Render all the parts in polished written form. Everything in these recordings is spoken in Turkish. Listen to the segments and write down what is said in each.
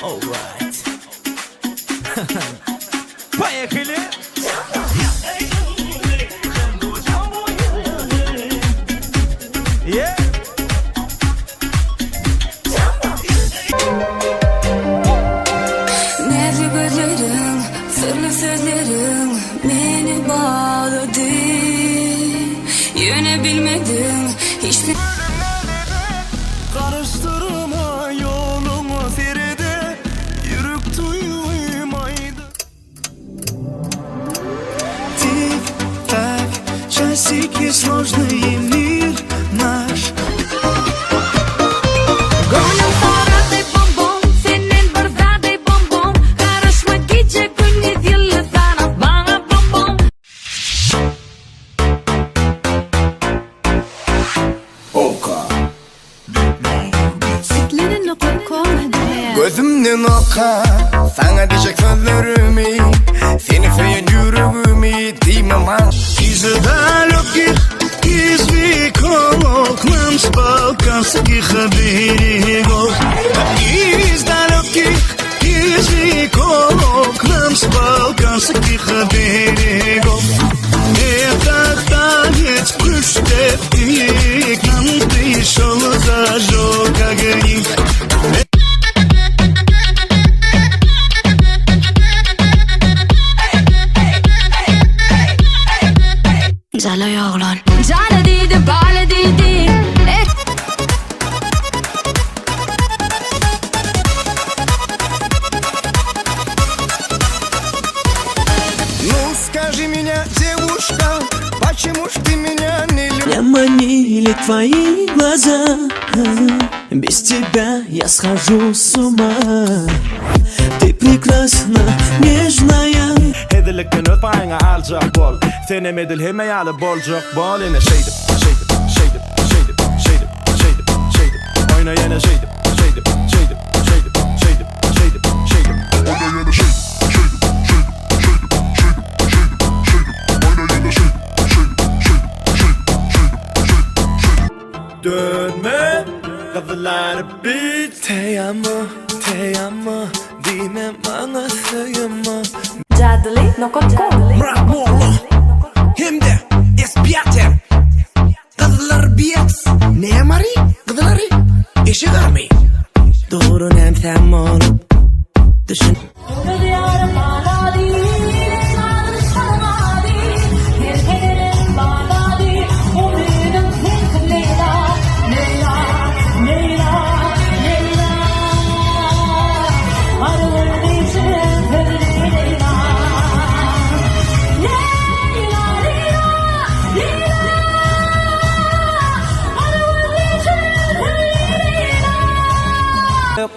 Alright. Поехали. Yeah. Nerede gözlerin, sırlı sözlerin beni bağladı. Yönebilmedim hiçbir... Karıştırma yolumu Feride, yürük duymaydı. Тик-так, часики, сложный мир наш. Gönlüm sarardı bombom, senin bardadı bombom. Karışma gece gündüz yıldızdan at bana bombom. Gözümden akar sana diyecek sözlerimi, seni seven yüreğimi duymam. Из далеких, из веков к нам с балканских берегов. Из далеких, из веков к нам с балканских берегов. Этот танец в круштепе к нам пришел, зажег огни. Zala yağlan. Cale dedi, bale dedi. Ну скажи меня, девушка, почему ж ты меня не любишь? Меня манили твои глаза, без тебя я схожу с ума. Ты прекрасна, нежная. Hedilik gün ötmeğine alacak bol. Senemedil hemeyali bolcuk bol. Yine şeydim. Oyna yine şeydim. Dönme kapılar bit. Te amo, dime bana sığınma. Cadeli.com Bırak oğlum. Hem de ispiyatır. Kızlar biyat. Ne mari? Kızları işi görmeyi. Doğru nemsem olup düşün.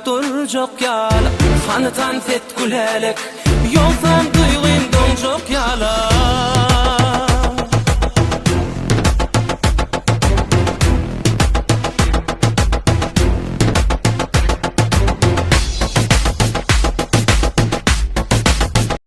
Duracak yala, hanıtan fet kulelek. Yoldan duyğun donacak yala.